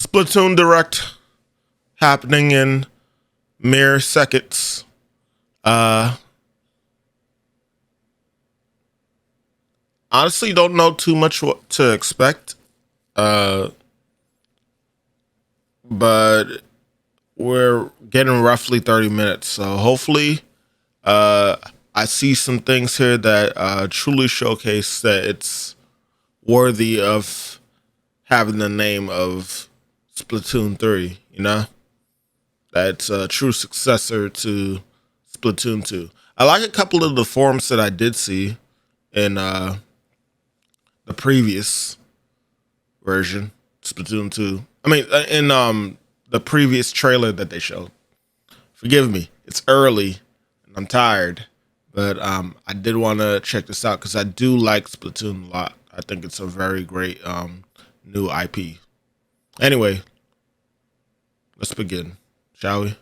Splatoon Direct happening in mere seconds. Honestly, don't know too much what to expect. But we're getting roughly 30 minutes, so hopefully, I see some things here that truly showcase that it's worthy of having the name of Splatoon 3, you know? That's a true successor to Splatoon 2. I like a couple of the forms that I did see in the previous version, Splatoon 2. I mean, in the previous trailer that they showed. Forgive me, it's early and I'm tired, but I did want to check this out because I do like Splatoon a lot. I think it's a very great new IP. Anyway, let's begin, shall we?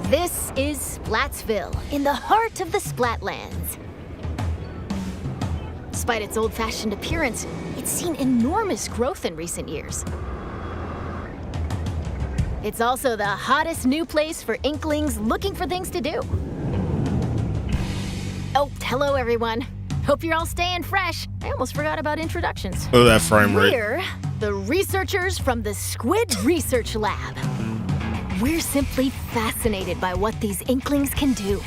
This is Splatsville, in the heart of the Splatlands. Despite its old-fashioned appearance, it's seen enormous growth in recent years. It's also the hottest new place for Inklings looking for things to do. Oh, hello everyone. Hope you're all staying fresh. I almost forgot about introductions. Oh, that frame rate. We're the researchers from the Squid Research Lab. We're simply fascinated by what these Inklings can do.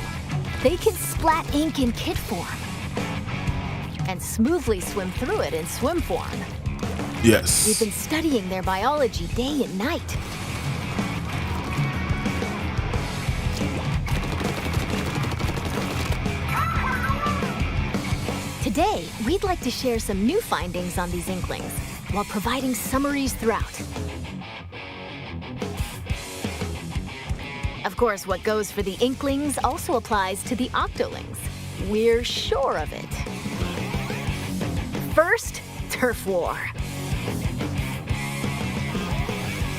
They can splat ink in kit form and smoothly swim through it in swim form. Yes. We've been studying their biology day and night. Today, we'd like to share some new findings on these Inklings while providing summaries throughout. Of course, what goes for the Inklings also applies to the Octolings. We're sure of it. First, Turf War.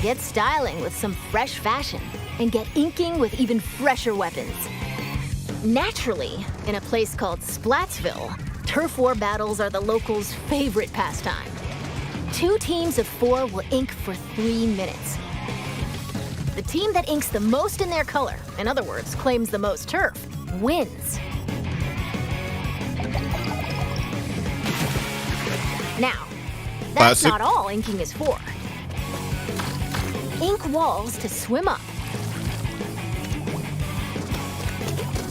Get styling with some fresh fashion and get inking with even fresher weapons. Naturally, in a place called Splatsville, Turf War battles are the locals' favorite pastime. 2 teams of 4 will ink for 3 minutes. The team that inks the most in their color, in other words, claims the most turf, wins. Now, that's Classic. not all inking is for. Ink walls to swim up.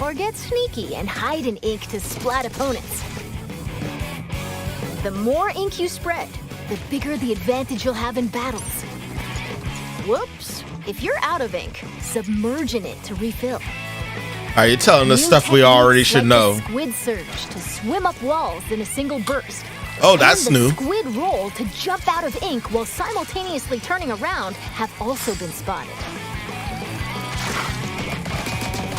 Or get sneaky and hide in ink to splat opponents. The more ink you spread, the bigger the advantage you'll have in battles. Whoops. If you're out of ink, submerge in it to refill. Are you telling us stuff we already should know? The squid surge to swim up walls in a single burst. Oh, that's and the new. Squid roll to jump out of ink while simultaneously turning around have also been spotted.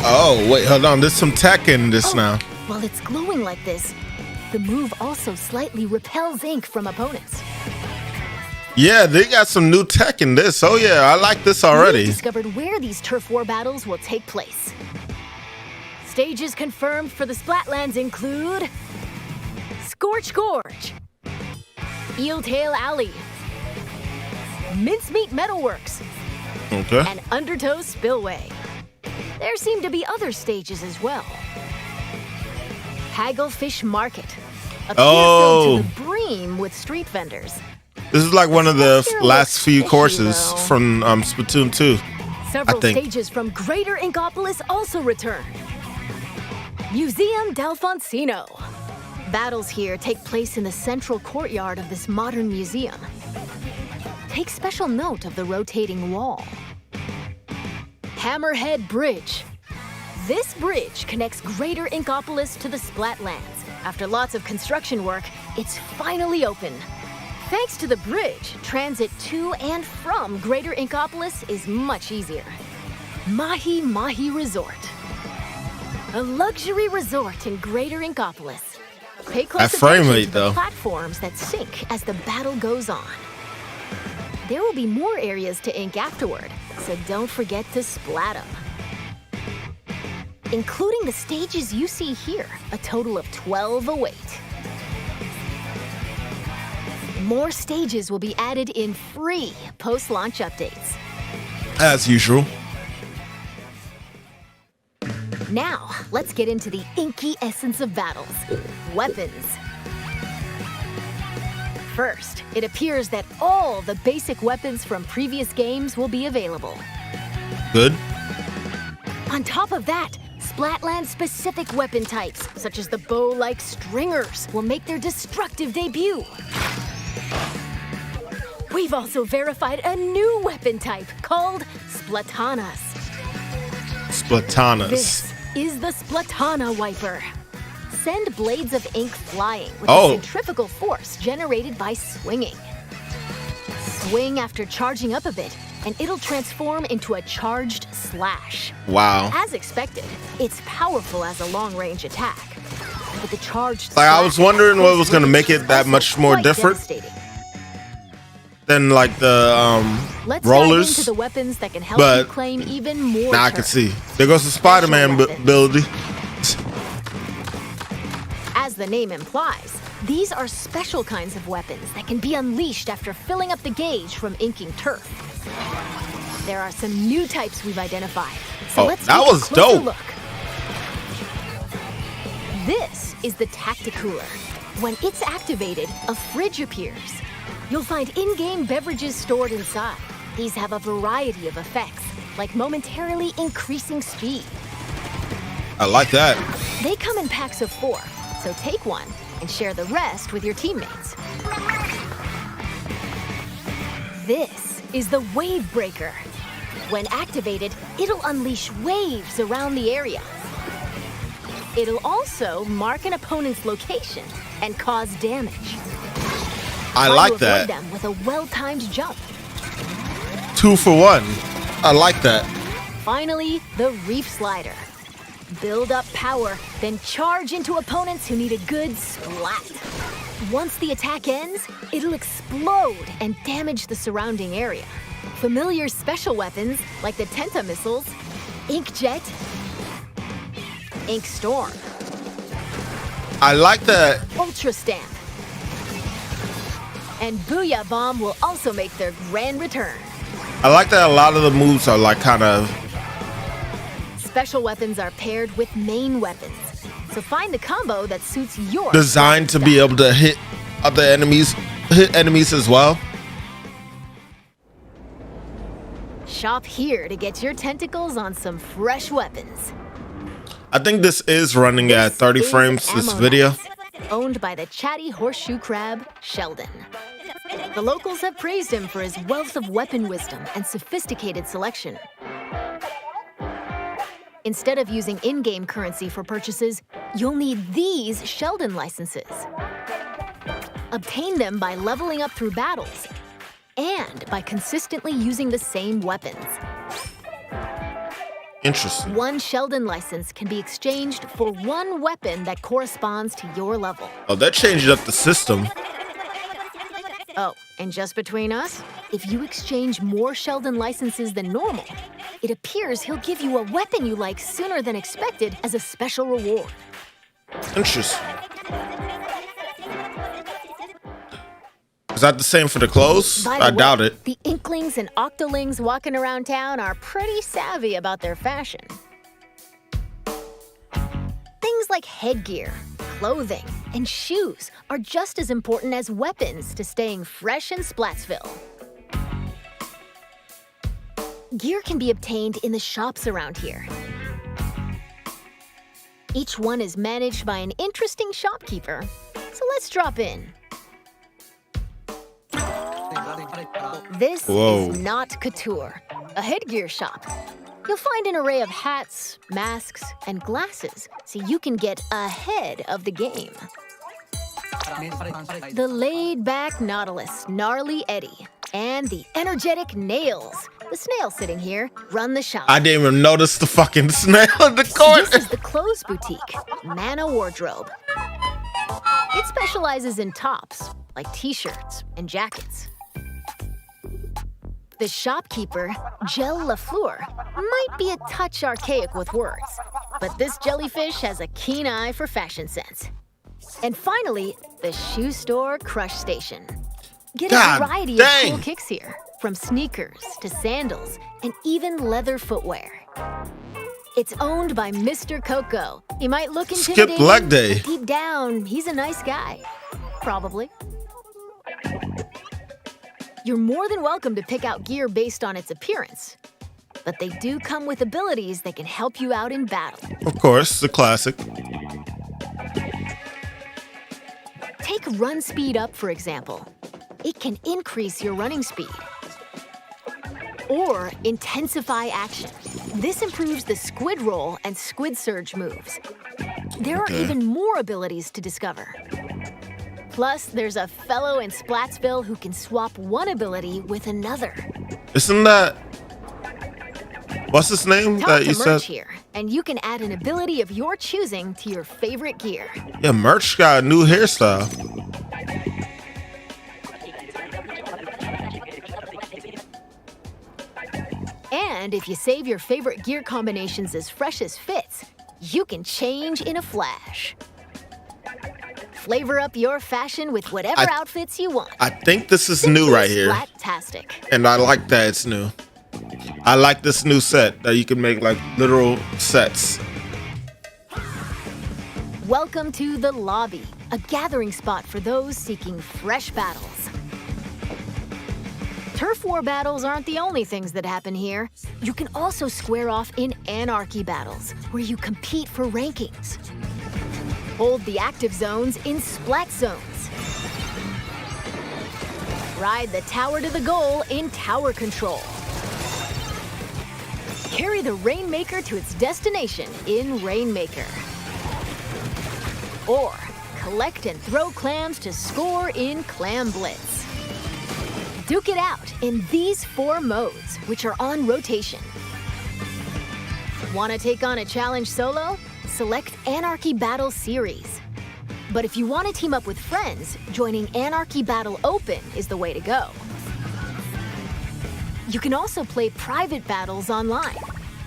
Oh, wait, hold on. There's some tech in this now. While it's glowing like this, the move also slightly repels ink from opponents. Yeah, they got some new tech in this. Oh, yeah, I like this already. We've discovered where these turf war battles will take place. Stages confirmed for the Splatlands include Scorch Gorge, Eeltail Alley, Mincemeat Metalworks, Okay. and Undertow Spillway. There seem to be other stages as well. Hagglefish Market, a pier filled to the brim with street vendors. This is like one of the Here last looks few fishy, courses though. from Splatoon 2. Several think. stages from Greater Inkopolis also return. Museum Delfonsino. Battles here take place in the central courtyard of this modern museum. Take special note of the rotating wall. Hammerhead Bridge. This bridge connects Greater Inkopolis to the Splatlands. After lots of construction work, it's finally open. Thanks to the bridge, transit to and from Greater Inkopolis is much easier. Mahi Mahi Resort. A luxury resort in Greater Inkopolis. Pay close That frame attention rate, to the though. platforms that sink as the battle goes on. There will be more areas to ink afterward, so don't forget to splat them. Including the stages you see here, a total of 12 await. More stages will be added in free post-launch updates. As usual. Now, let's get into the inky essence of battles, weapons. First, it appears that all the basic weapons from previous games will be available. Good. On top of that, Splatland-specific weapon types, such as the bow-like stringers, will make their destructive debut. We've also verified a new weapon type called Splatanas. Splatanas. This is the Splatana Wiper. Send blades of ink flying with Oh. a centrifugal force generated by swinging. Swing after charging up a bit, and it'll transform into a charged slash. Wow. As expected, it's powerful as a long-range attack. But the charged Like, I was slash wondering what was close gonna make range it that is much also more quite different devastating. than like the Let's dive rollers. into the weapons that can help but you claim even more Now I can turns. see. There goes the Spider-Man weapons. ability. As the name implies, these are special kinds of weapons that can be unleashed after filling up the gauge from inking turf. There are some new types we've identified, so Oh, let's that take a was closer dope. look. This is the Tacticooler. When it's activated, a fridge appears. You'll find in-game beverages stored inside. These have a variety of effects, like momentarily increasing speed. I like that. They come in packs of 4, so take one and share the rest with your teammates. This is the Wave Breaker. When activated, it'll unleash waves around the area. It'll also mark an opponent's location and cause damage. I Try like to avoid that. them with a well-timed jump. 2 for 1. I like that. Finally, the Reef Slider. Build up power, then charge into opponents who need a good splat. Once the attack ends, it'll explode and damage the surrounding area. Familiar special weapons like the Tenta missiles, Inkjet, Ink Storm, I like that. Ultra Stamp, and Booyah Bomb will also make their grand return. I like that a lot of the moves are like kind of Special weapons are paired with main weapons, so find the combo that suits your designed to be able to hit other enemies, as well. Shop here to get your tentacles on some fresh weapons. I think this is running at 30 Is frames, this Ammo video. Knife, owned by the chatty horseshoe crab, Sheldon. The locals have praised him for his wealth of weapon wisdom and sophisticated selection. Instead of using in-game currency for purchases, you'll need these Sheldon licenses. Obtain them by leveling up through battles and by consistently using the same weapons. Interesting. One Sheldon license can be exchanged for one weapon that corresponds to your level. Oh, that changed up the system. Oh, and just between us, if you exchange more Sheldon licenses than normal, it appears he'll give you a weapon you like sooner than expected as a special reward. Interesting. Is that the same for the clothes? By the I way, doubt it. The Inklings and Octolings walking around town are pretty savvy about their fashion. Things like headgear, clothing, and shoes are just as important as weapons to staying fresh in Splatsville. Gear can be obtained in the shops around here. Each one is managed by an interesting shopkeeper, so let's drop in. This Whoa. is not Couture, a headgear shop. You'll find an array of hats, masks, and glasses, so you can get ahead of the game. The laid-back Nautilus, Gnarly Eddie, and the energetic Nails, the snail sitting here, run the shop. I didn't even notice the fucking snail in the corner. This is the clothes boutique, Mana Wardrobe. It specializes in tops, like t-shirts and jackets. The shopkeeper, Gel Lafleur, might be a touch archaic with words, but this jellyfish has a keen eye for fashion sense. And finally, the shoe store Crush Station. Get a variety of cool kicks here, from sneakers to sandals and even leather footwear. It's owned by Mr. Coco. He might look intimidating, Skip leg day. but deep down, he's a nice guy. Probably. You're more than welcome to pick out gear based on its appearance, but they do come with abilities that can help you out in battle. Of course, the classic. Take run speed up, for example. It can increase your running speed. Or intensify action. This improves the squid roll and squid surge moves. There are even more abilities to discover. Plus, there's a fellow in Splatsville who can swap one ability with another. Isn't that... What's his name Talk that to you Merch said? here, and you can add an ability of your choosing to your favorite gear. Yeah, Merch got a new hairstyle. And if you save your favorite gear combinations as fresh as fits, you can change in a flash. Flavor up your fashion with whatever outfits you want. I think this is new right here. Splat-tastic. And I like that it's new. I like this new set that you can make like literal sets. Welcome to the lobby, a gathering spot for those seeking fresh battles. Turf war battles aren't the only things that happen here. You can also square off in anarchy battles, where you compete for rankings. Hold the active zones in splat zones. Ride the tower to the goal in tower control. Carry the Rainmaker to its destination in Rainmaker. Or collect and throw clams to score in Clam Blitz. Duke it out in these 4 modes, which are on rotation. Want to take on a challenge solo? Select Anarchy Battle Series. But if you want to team up with friends, joining Anarchy Battle Open is the way to go. You can also play private battles online.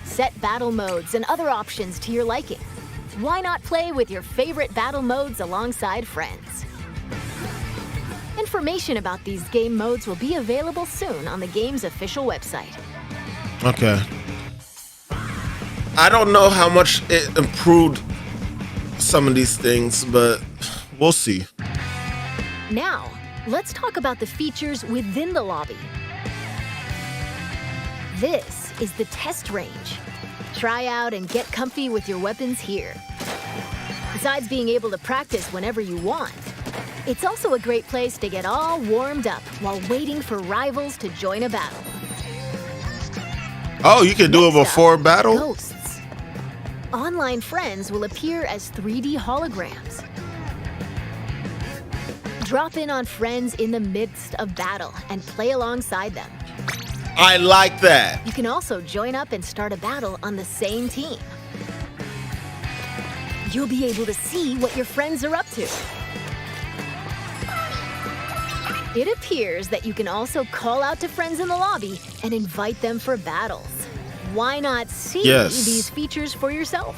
Set battle modes and other options to your liking. Why not play with your favorite battle modes alongside friends? Information about these game modes will be available soon on the game's official website. Okay. I don't know how much it improved some of these things, but we'll see. Now, let's talk about the features within the lobby. This is the test range. Try out and get comfy with your weapons here. Besides being able to practice whenever you want, it's also a great place to get all warmed up while waiting for rivals to join a battle. Oh, you can do it before battle? Ghosts. Online friends will appear as 3D holograms. Drop in on friends in the midst of battle and play alongside them. I like that. You can also join up and start a battle on the same team. You'll be able to see what your friends are up to. It appears that you can also call out to friends in the lobby and invite them for battles. Why not see these features for yourself?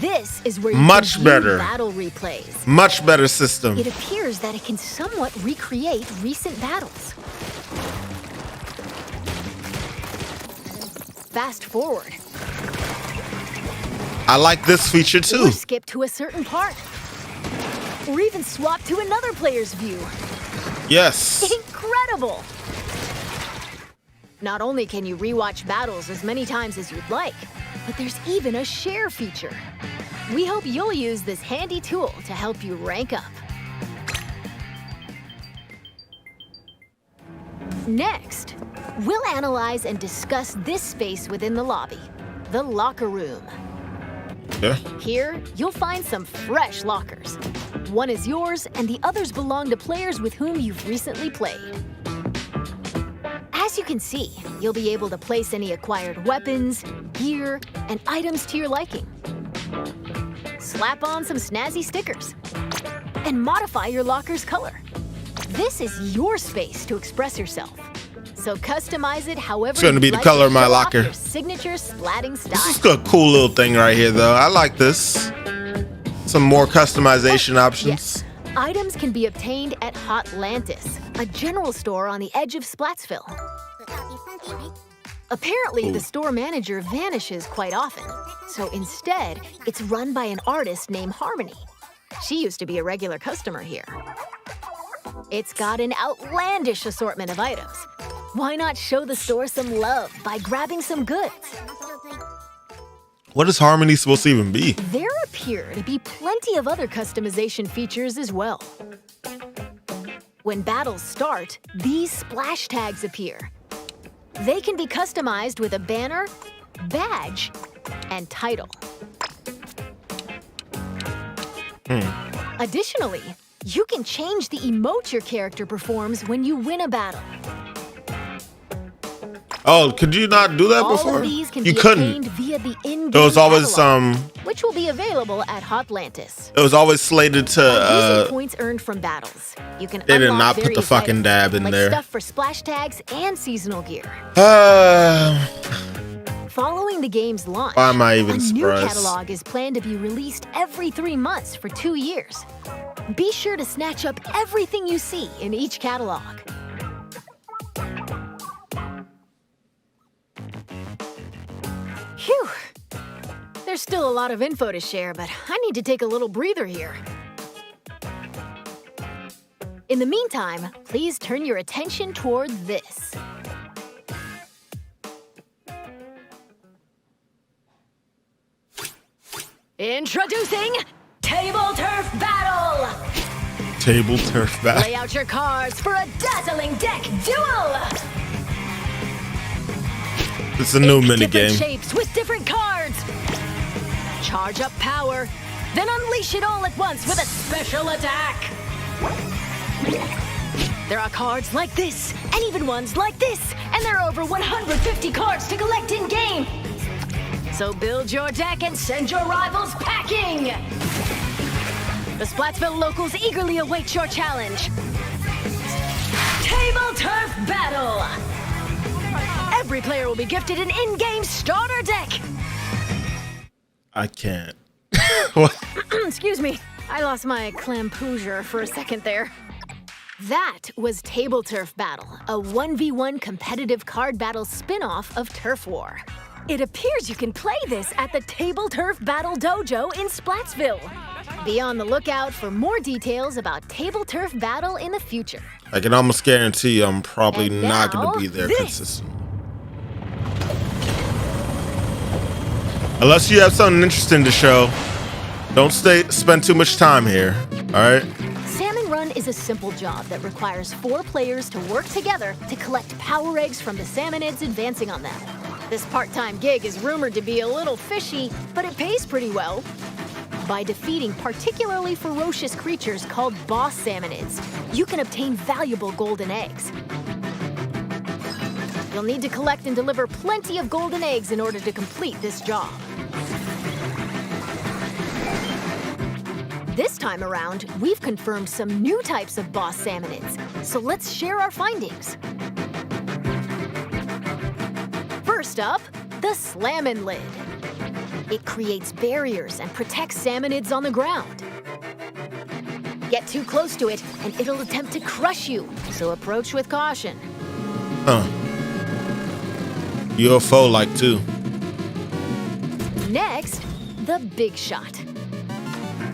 This is where you can view battle replays. Much better system. It appears that it can somewhat recreate recent battles. Fast forward. I like this feature too. Or skip to a certain part. Or even swap to another player's view. Yes. Incredible! Not only can you rewatch battles as many times as you'd like, but there's even a share feature. We hope you'll use this handy tool to help you rank up. Next, we'll analyze and discuss this space within the lobby, the locker room. Yeah. Here, you'll find some fresh lockers. One is yours, and the others belong to players with whom you've recently played. As you can see, you'll be able to place any acquired weapons, gear, and items to your liking. Slap on some snazzy stickers, and modify your locker's color. This is your space to express yourself. So customize it however It's gonna you'd be the like color to of my show off locker. your signature splatting style. This is a cool little thing right here, though. I like this. Some more customization options. Yes. Items can be obtained at Hotlantis, a general store on the edge of Splatsville. Apparently, the store manager vanishes quite often, so instead, it's run by an artist named Harmony. She used to be a regular customer here. It's got an outlandish assortment of items. Why not show the store some love by grabbing some goods? What is Harmony supposed to even be? There appear to be plenty of other customization features as well. When battles start, these splash tags appear. They can be customized with a banner, badge, and title. Additionally, you can change the emote your character performs when you win a battle. Oh, could you not do that All before? of these can You be couldn't. obtained via the in-game It was always catalog, which will be available at Hotlantis. It was always slated Using to. points earned from battles, you can They did unlock not put the various fucking items, dab in like there. stuff for splash tags and seasonal gear. Following the game's launch, Why am I even a new surprised? catalog is planned to be released every 3 months for 2 years. Be sure to snatch up everything you see in each catalog. Phew! There's still a lot of info to share, but I need to take a little breather here. In the meantime, please turn your attention toward this. Introducing Table Turf Battle! Table turf back. Lay out your cards for a dazzling deck duel! It's a new Different minigame. shapes with different cards. Charge up power, then unleash it all at once with a special attack. There are cards like this, and even ones like this, and there are over 150 cards to collect in-game. So build your deck and send your rivals packing. The Splatsville locals eagerly await your challenge. Table Turf Battle! Every player will be gifted an in-game starter deck. I can't. What? Excuse me, I lost my clampoosier for a second there. That was Table Turf Battle, a 1v1 competitive card battle spin-off of Turf War. It appears you can play this at the Table Turf Battle Dojo in Splatsville. Be on the lookout for more details about Table Turf Battle in the future. I can almost guarantee you I'm probably And not now, going to be there this. consistent. Unless you have something interesting to show, don't spend too much time here. All right? Salmon Run is a simple job that requires 4 players to work together to collect power eggs from the salmonids advancing on them. This part-time gig is rumored to be a little fishy, but it pays pretty well. By defeating particularly ferocious creatures called boss salmonids, you can obtain valuable golden eggs. You'll need to collect and deliver plenty of golden eggs in order to complete this job. This time around, we've confirmed some new types of boss salmonids, so let's share our findings. First up, the Slammin' Lid. It creates barriers and protects salmonids on the ground. Get too close to it, and it'll attempt to crush you, so approach with caution. Huh. UFO like too. Next, the Big Shot.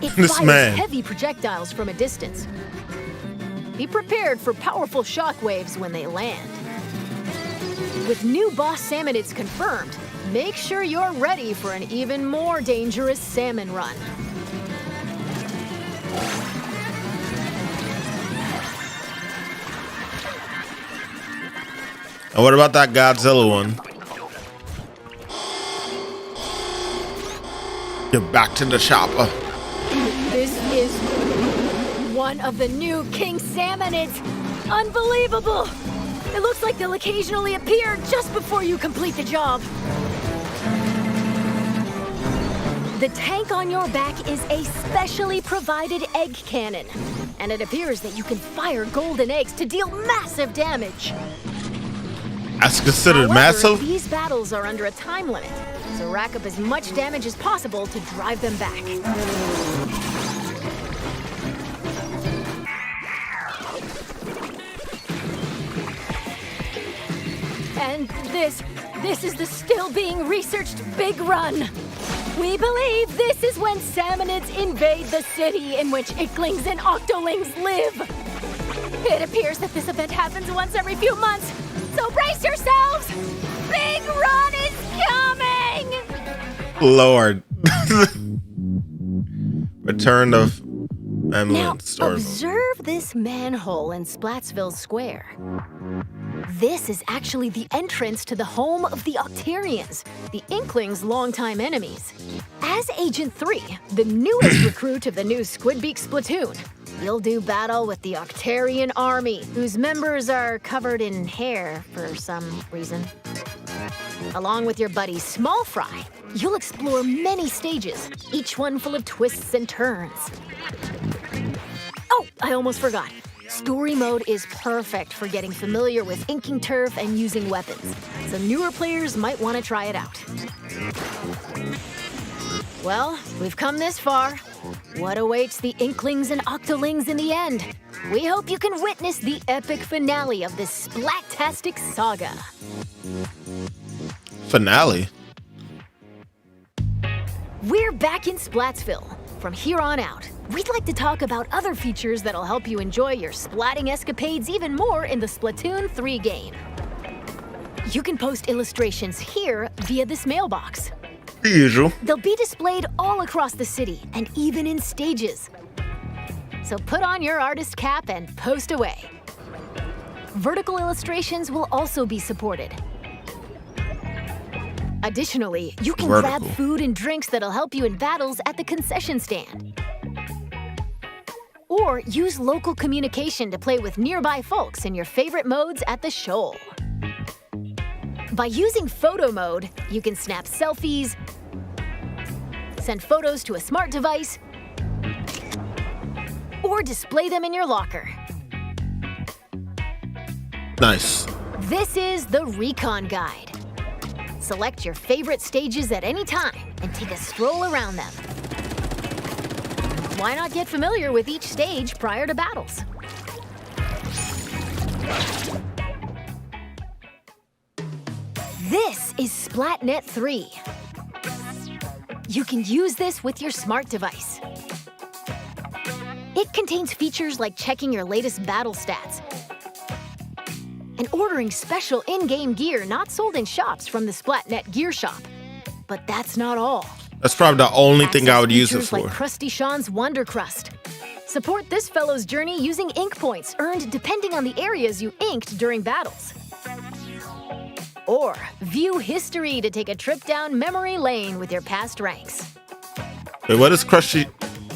It This fires man. heavy projectiles from a distance. Be prepared for powerful shockwaves when they land. With new boss salmonids confirmed, make sure you're ready for an even more dangerous salmon run. And what about that Godzilla one? Get back to the chopper. This is one of the new king salmonids. Unbelievable! It looks like they'll occasionally appear just before you complete the job. The tank on your back is a specially provided egg cannon, and it appears that you can fire golden eggs to deal massive damage. That's considered However, massive? these battles are under a time limit, so rack up as much damage as possible to drive them back. And this is the still being researched big run. We believe this is when salmonids invade the city in which icklings and octolings live. It appears that this event happens once every few months, so brace yourselves! Big run is coming! Lord. Return of Now, ambulance story mode. observe this manhole in Splatsville Square. This is actually the entrance to the home of the Octarians, the Inklings' longtime enemies. As Agent 3, the newest recruit of the new Squidbeak Splatoon, you'll do battle with the Octarian army, whose members are covered in hair for some reason. Along with your buddy Small Fry, you'll explore many stages, each one full of twists and turns. Oh, I almost forgot. Story mode is perfect for getting familiar with inking turf and using weapons, so newer players might want to try it out. Well, we've come this far. What awaits the Inklings and Octolings in the end? We hope you can witness the epic finale of this Splattastic saga. Finale? We're back in Splatsville. From here on out, we'd like to talk about other features that'll help you enjoy your splatting escapades even more in the Splatoon 3 game. You can post illustrations here via this mailbox. The usual. They'll be displayed all across the city and even in stages. So put on your artist cap and post away. Vertical illustrations will also be supported. Additionally, you can grab food and drinks that'll help you in battles at the concession stand. Or use local communication to play with nearby folks in your favorite modes at the shoal. By using photo mode, you can snap selfies, send photos to a smart device, or display them in your locker. Nice. This is the Recon Guide. Select your favorite stages at any time and take a stroll around them. Why not get familiar with each stage prior to battles? This is SplatNet 3. You can use this with your smart device. It contains features like checking your latest battle stats and ordering special in-game gear not sold in shops from the SplatNet Gear Shop. But that's not all. That's probably the only thing I would use it Features for. like Krusty Sean's Wonder Crust. Support this fellow's journey using ink points earned depending on the areas you inked during battles. Or view history to take a trip down memory lane with your past ranks. Wait, what is Krusty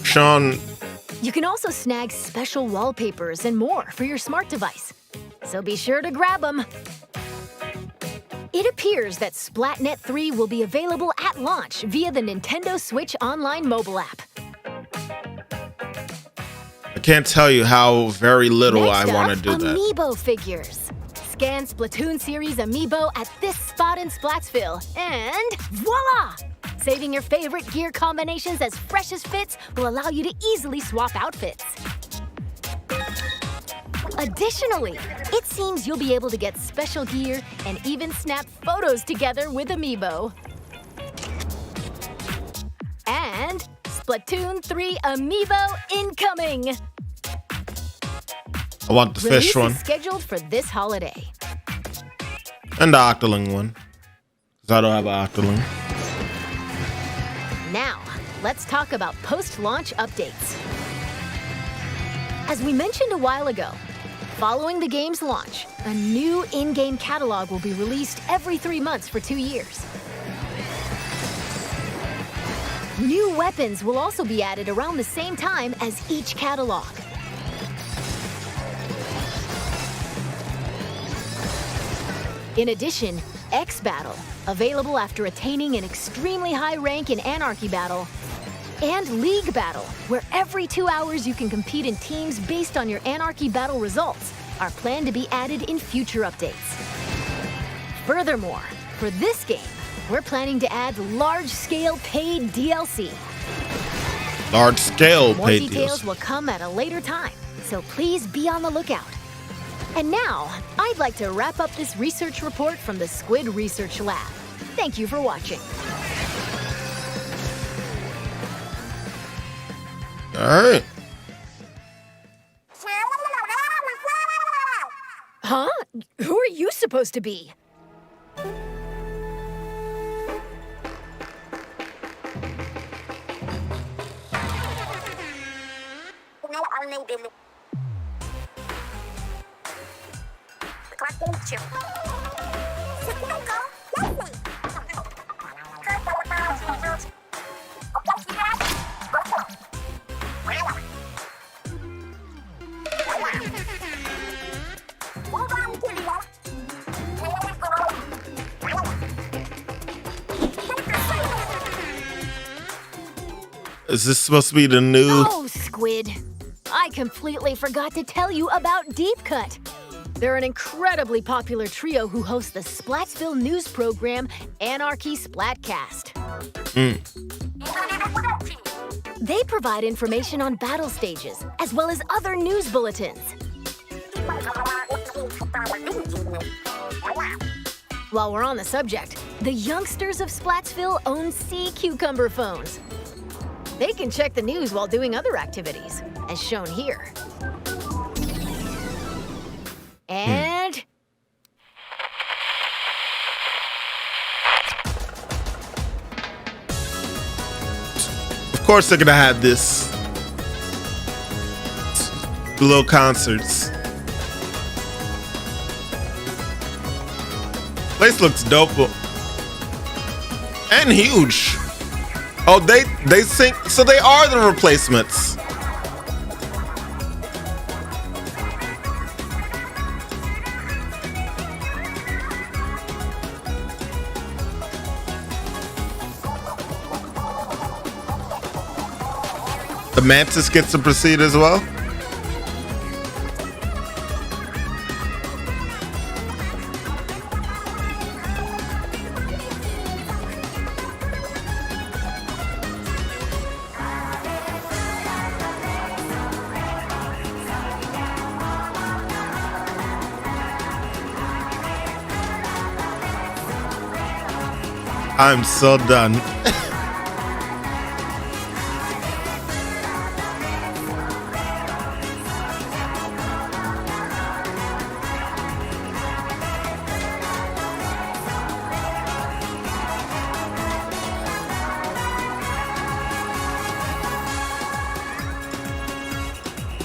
Sean? You can also snag special wallpapers and more for your smart device. So be sure to grab them. It appears that SplatNet 3 will be available at launch via the Nintendo Switch Online mobile app. I can't tell you how very little Next I want to up, do that. Amiibo figures. Scan Splatoon series Amiibo at this spot in Splatsville, and voila! Saving your favorite gear combinations as fresh as fits will allow you to easily swap outfits. Additionally, it seems you'll be able to get special gear and even snap photos together with Amiibo. And Splatoon 3 Amiibo incoming! I want the Release fish one is scheduled for this holiday. and the octoling one. Because I don't have an octoling. Now, let's talk about post-launch updates. As we mentioned a while ago, following the game's launch, a new in-game catalog will be released every 3 months for 2 years. New weapons will also be added around the same time as each catalog. In addition, X Battle, available after attaining an extremely high rank in Anarchy Battle. And League Battle, where every 2 hours you can compete in teams based on your Anarchy Battle results, are planned to be added in future updates. Furthermore, for this game, we're planning to add large-scale paid DLC. Large-scale More paid details DLC. will come at a later time, so please be on the lookout. And now, I'd like to wrap up this research report from the Squid Research Lab. Thank you for watching. All right. Huh? Who are you supposed to be? Is this supposed to be the new? Oh, Squid. I completely forgot to tell you about Deep Cut. They're an incredibly popular trio who host the Splatsville news program Anarchy Splatcast. They provide information on battle stages, as well as other news bulletins. While we're on the subject, the youngsters of Splatsville own sea cucumber phones. They can check the news while doing other activities, as shown here. And... Of course they're gonna have this. The little concerts. Place looks dope. And huge. Oh, they sing, so they are the replacements. The Mantis gets to proceed as well. I'm so done.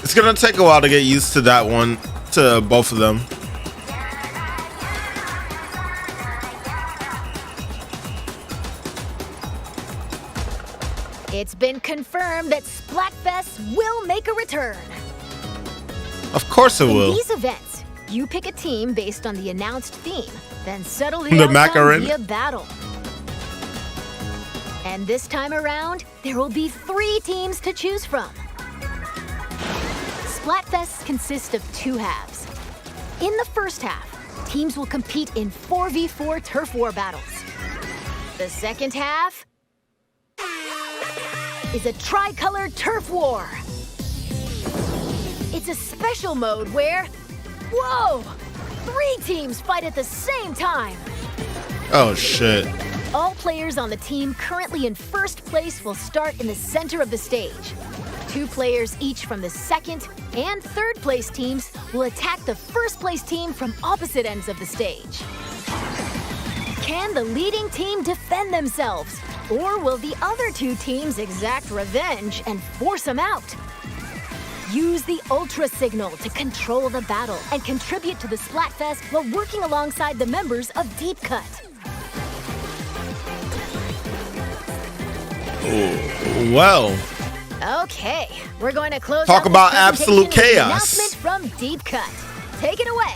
It's gonna take a while to get used to that one, to both of them. it's been confirmed that Splatfest will make a return. Of course it will. In these events, you pick a team based on the announced theme, then settle the The outcome Macaron. via battle. And this time around, there will be 3 teams to choose from. Splatfest consists of 2 halves. In the first half, teams will compete in 4v4 turf war battles. The second half is a tricolored turf war. It's a special mode where, whoa, 3 teams fight at the same time. Oh shit. All players on the team currently in first place will start in the center of the stage. 2 players each from the second and third place teams will attack the first place team from opposite ends of the stage. Can the leading team defend themselves? Or will the other 2 teams exact revenge and force them out? Use the Ultra Signal to control the battle and contribute to the Splatfest while working alongside the members of Deep Cut. Well, Okay, we're going to close Talk out this about presentation absolute with an chaos. announcement from Deep Cut. Take it away.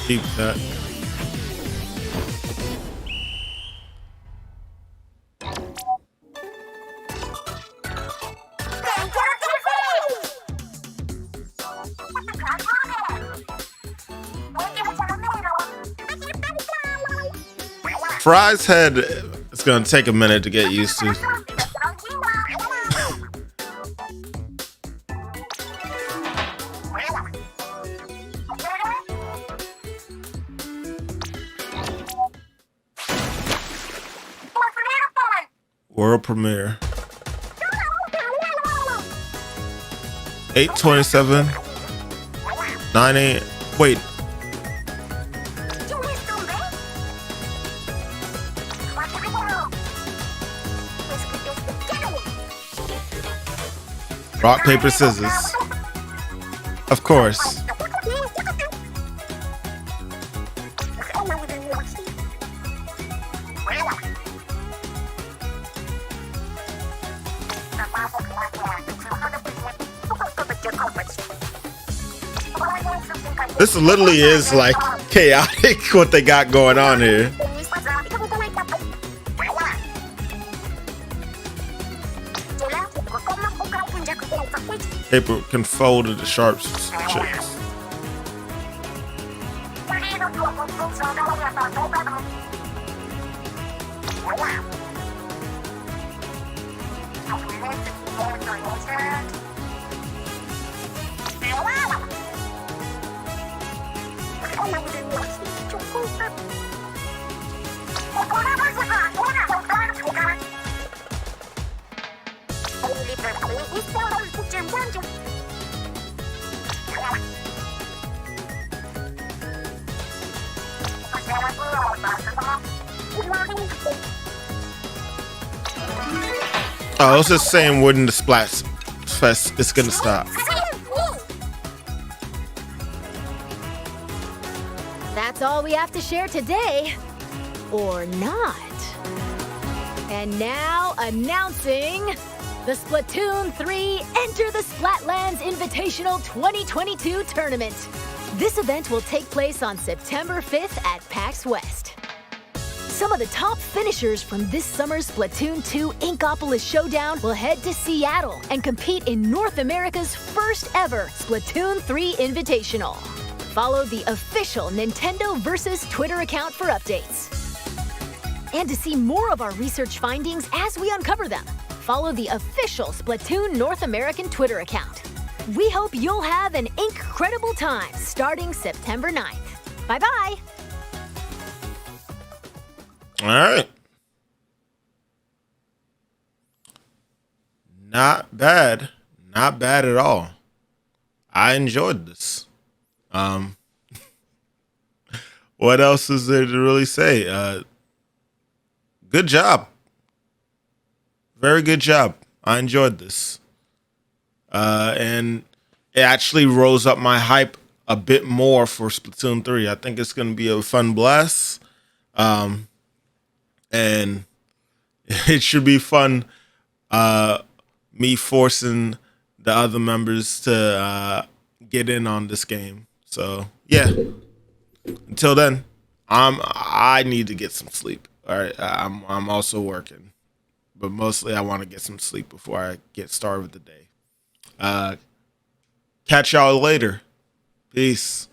Deep cut. Fry's head, it's gonna take a minute to get used to. World premiere. 8/27. 9 a.m. Wait. Rock, paper, scissors. Of course. This literally is like chaotic what they got going on here. Paper can fold into sharp chips. Oh, I was just saying when the Splat Fest is gonna stop. That's all we have to share today. Or not. And now, announcing the Splatoon 3 Enter the Splatlands Invitational 2022 tournament. This event will take place on September 5th at PAX West. Some of the top finishers from this summer's Splatoon 2 Inkopolis Showdown will head to Seattle and compete in North America's first ever Splatoon 3 Invitational. Follow the official Nintendo Versus Twitter account for updates. And to see more of our research findings as we uncover them, follow the official Splatoon North American Twitter account. We hope you'll have an incredible time starting September 9th. Bye-bye! All right. Not bad. Not bad at all. I enjoyed this. What else is there to really say? Good job. Very good job. I enjoyed this. And it actually rose up my hype a bit more for Splatoon 3. I think it's going to be a fun blast. And it should be fun me forcing the other members to get in on this game. So, yeah. Until then, I need to get some sleep. All right, I'm also working, but mostly I want to get some sleep before I get started with the day. Catch y'all later. Peace.